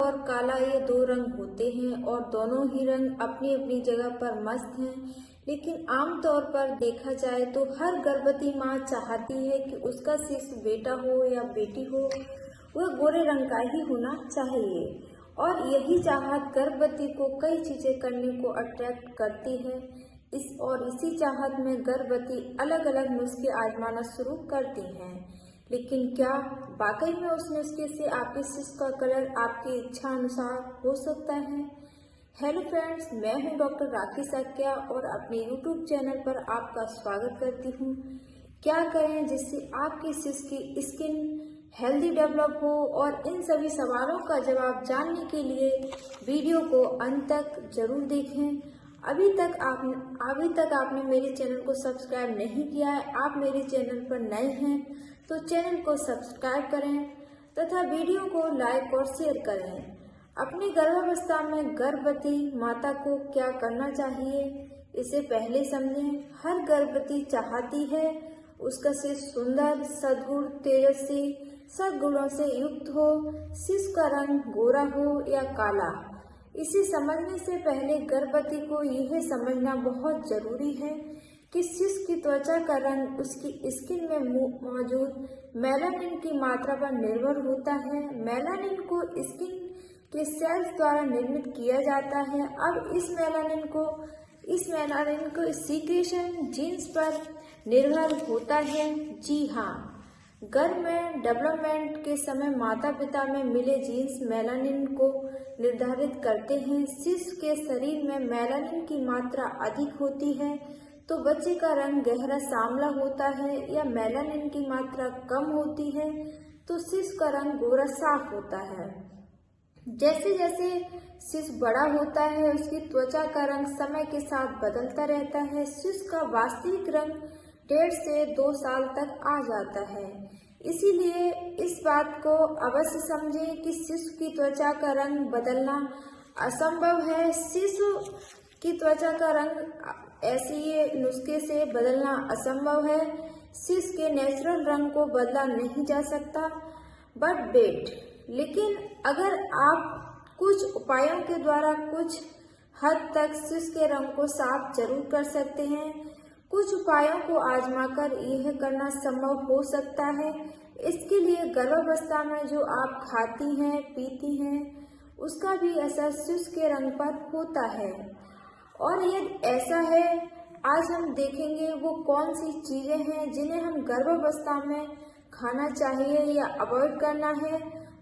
और काला ये दो रंग होते हैं और दोनों ही रंग अपनी अपनी जगह पर मस्त हैं। लेकिन आमतौर पर देखा जाए तो हर गर्भवती माँ चाहती है कि उसका शिशु बेटा हो या बेटी हो, वह गोरे रंग का ही होना चाहिए। और यही चाहत गर्भवती को कई चीजें करने को अट्रैक्ट करती है। इसी चाहत में गर्भवती अलग अलग नुस्खे आजमाना शुरू करती हैं। लेकिन क्या वाकई में उस नुस्खे से आपके शिशु का कलर आपकी इच्छा अनुसार हो सकता है? हेलो फ्रेंड्स, मैं हूं डॉक्टर राखी साक्या और अपने यूट्यूब चैनल पर आपका स्वागत करती हूं। क्या करें जिससे आपके शिशु की स्किन हेल्दी डेवलप हो? और इन सभी सवालों का जवाब जानने के लिए वीडियो को अंत तक जरूर देखें। अभी तक आपने मेरे चैनल को सब्सक्राइब नहीं किया है, आप मेरे चैनल पर नए हैं तो चैनल को सब्सक्राइब करें तथा वीडियो को लाइक और शेयर करें। अपनी गर्भावस्था में गर्भवती माता को क्या करना चाहिए, इसे पहले समझें। हर गर्भवती चाहती है उसका शिशु सुंदर, सद्गुण, तेजस्वी, सद्गुणों से युक्त हो। शिशु का रंग गोरा हो या काला, इसे समझने से पहले गर्भवती को यह समझना बहुत जरूरी है कि शिशु की त्वचा का रंग उसकी स्किन में मौजूद मेलानिन की मात्रा पर निर्भर होता है। मेलानिन को स्किन के सेल्स द्वारा निर्मित किया जाता है। अब इस मेलानिन को सीक्रेशन जीन्स पर निर्भर होता है। जी हाँ, गर्भ में डेवलपमेंट के समय माता पिता में मिले जीन्स मेलानिन को निर्धारित करते हैं। शिशु के शरीर में मेलानिन की मात्रा अधिक होती है तो बच्चे का रंग गहरा सांवला होता है, या मेलानिन की मात्रा कम होती है तो शिशु का रंग गोरा साफ होता है। जैसे जैसे शिशु बड़ा होता है उसकी त्वचा का रंग समय के साथ बदलता रहता है। शिशु का वास्तविक रंग 1.5 से 2 साल तक आ जाता है। इसीलिए इस बात को अवश्य समझें कि शिशु की त्वचा का रंग बदलना असंभव है। शिशु की त्वचा का रंग ऐसे ये नुस्खे से बदलना असंभव है। शिशु के नेचुरल रंग को बदला नहीं जा सकता। बट वेट, लेकिन अगर आप कुछ उपायों के द्वारा कुछ हद तक शिशु के रंग को साफ जरूर कर सकते हैं। कुछ उपायों को आजमाकर यह करना संभव हो सकता है। इसके लिए गर्भावस्था में जो आप खाती हैं पीती हैं उसका भी असर शिशु के रंग पर होता है। और यदि ऐसा है, आज हम देखेंगे वो कौन सी चीजें हैं जिन्हें हम गर्भावस्था में खाना चाहिए या अवॉइड करना है।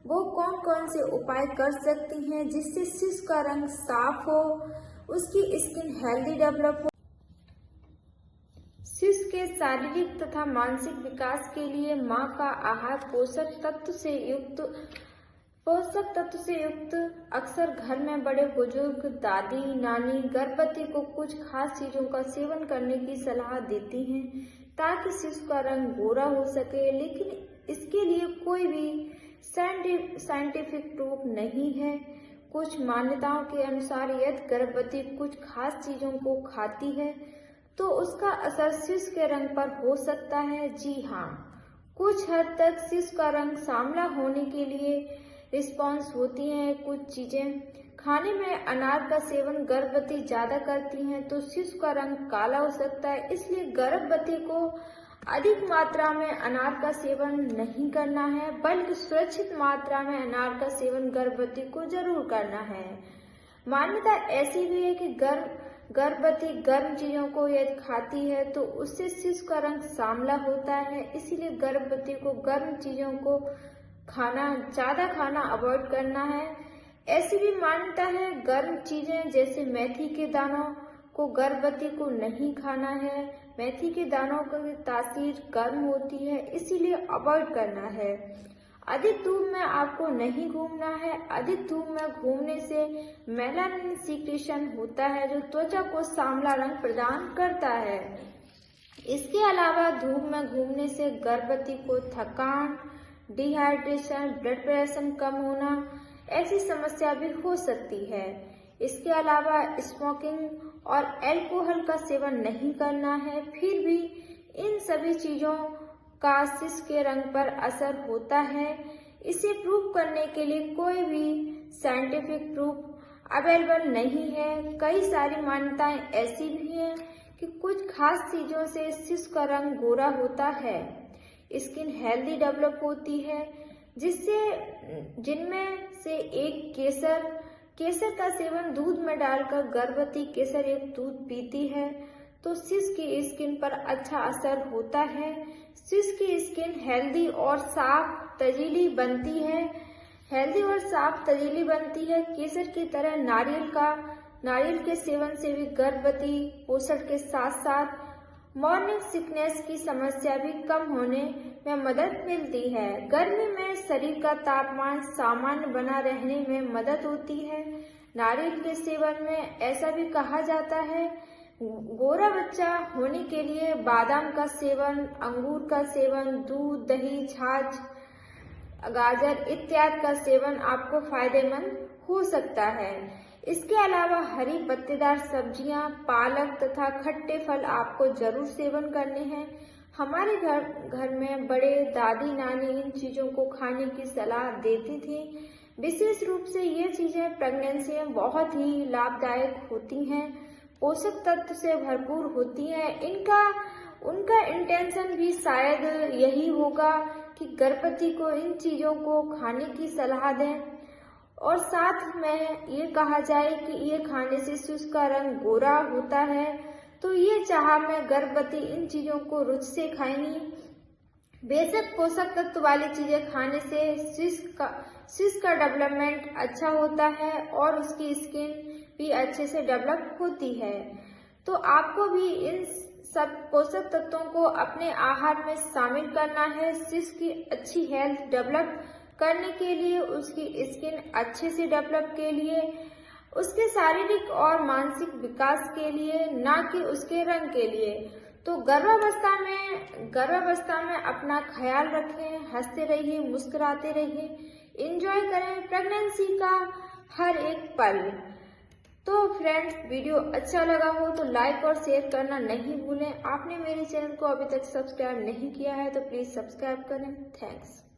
वो कौन कौन से उपाय कर सकती हैं जिससे शिशु का रंग साफ हो, उसकी स्किन हेल्दी डेवलप हो। शिशु के शारीरिक तथा मानसिक विकास के लिए माँ का आहार पोषक तत्व से युक्त अक्सर घर में बड़े बुजुर्ग, दादी, नानी गर्भवती को कुछ खास चीजों का सेवन करने की सलाह देती हैं ताकि शिशु का रंग गोरा हो सके। लेकिन इसके लिए कोई भी साइंटिफिक प्रूफ नहीं है। कुछ मान्यताओं के अनुसार यदि गर्भवती कुछ खास चीजों को खाती है तो उसका असर शिशु के रंग पर हो सकता है। जी हाँ, कुछ हद तक शिशु का रंग सांवला होने के लिए रिस्पॉन्स होती हैं। कुछ चीजें खाने में अनार का सेवन गर्भवती ज्यादा करती हैं तो शिशु का रंग काला हो सकता है। इसलिए गर्भवती को अधिक मात्रा में अनार का सेवन नहीं करना है, बल्कि सुरक्षित मात्रा में अनार का सेवन गर्भवती को जरूर करना है। मान्यता ऐसी भी है कि गर्भवती गर्म चीजों को यदि खाती है तो उससे शिशु का रंग सांवला होता है। इसीलिए गर्भवती को गर्म चीजों को ज्यादा खाना अवॉइड करना है। ऐसी भी मान्यता है गर्म चीजें जैसे मेथी के दानों को गर्भवती को नहीं खाना है। मेथी के दानों की तासीर गर्म होती है, इसीलिए अवॉइड करना है। अधिक धूप में आपको नहीं घूमना है। अधिक धूप में घूमने से मेलानिन सीक्रेशन होता है जो त्वचा को सांवला रंग प्रदान करता है। इसके अलावा धूप में घूमने से गर्भवती को थकान, डिहाइड्रेशन, ब्लड प्रेशर कम होना ऐसी समस्या भी हो सकती है। इसके अलावा स्मोकिंग और अल्कोहल का सेवन नहीं करना है। फिर भी इन सभी चीजों का शिशु के रंग पर असर होता है। इसे प्रूव करने के लिए कोई भी साइंटिफिक प्रूफ अवेलेबल नहीं है। कई सारी मान्यताएं ऐसी भी हैं कि कुछ खास चीजों से शिशु का रंग गोरा होता है, स्किन हेल्दी डेवलप होती है, जिनमें से एक केसर का सेवन दूध में डालकर गर्भवती केसर युक्त दूध पीती है तो शिशु की स्किन पर अच्छा असर होता है। शिशु की स्किन हेल्दी और साफ तजीली बनती है। केसर की तरह नारियल के सेवन से भी गर्भवती पोषण के साथ साथ मॉर्निंग सिकनेस की समस्या भी कम होने में मदद मिलती है। गर्मी में शरीर का तापमान सामान्य बना रहने में मदद होती है। नारियल के सेवन में ऐसा भी कहा जाता है, गोरा बच्चा होने के लिए बादाम का सेवन, अंगूर का सेवन, दूध, दही, छाछ, गाजर इत्यादि का सेवन आपको फायदेमंद हो सकता है। इसके अलावा हरी पत्तेदार सब्जियां, पालक तथा खट्टे फल आपको जरूर सेवन करने हैं। हमारे घर में बड़े दादी नानी इन चीजों को खाने की सलाह देती थी। विशेष रूप से ये चीजें प्रेगनेंसी में बहुत ही लाभदायक होती हैं, पोषक तत्व से भरपूर होती हैं। उनका इंटेंशन भी शायद यही होगा कि गर्भवती को इन चीजों को खाने की सलाह दें और साथ में ये कहा जाए कि ये खाने से शिशु का रंग गोरा होता है, तो ये चाह में गर्भवती इन चीजों को रुचि से खाएंगी। बेशक पोषक तत्व वाली चीजें खाने से शिशु का डेवलपमेंट अच्छा होता है और उसकी स्किन भी अच्छे से डेवलप होती है। तो आपको भी इन सब पोषक तत्वों को अपने आहार में शामिल करना है। शिशु की अच्छी हेल्थ डेवलप करने के लिए, उसकी स्किन अच्छे से डेवलप के लिए, उसके शारीरिक और मानसिक विकास के लिए, ना कि उसके रंग के लिए। तो गर्भावस्था में अपना ख्याल रखें, हंसते रहिए, मुस्कुराते रहिए, एंजॉय करें प्रेगनेंसी का हर एक पल। तो फ्रेंड्स, वीडियो अच्छा लगा हो तो लाइक और शेयर करना नहीं भूलें। आपने मेरे चैनल को अभी तक सब्सक्राइब नहीं किया है तो प्लीज सब्सक्राइब करें। थैंक्स।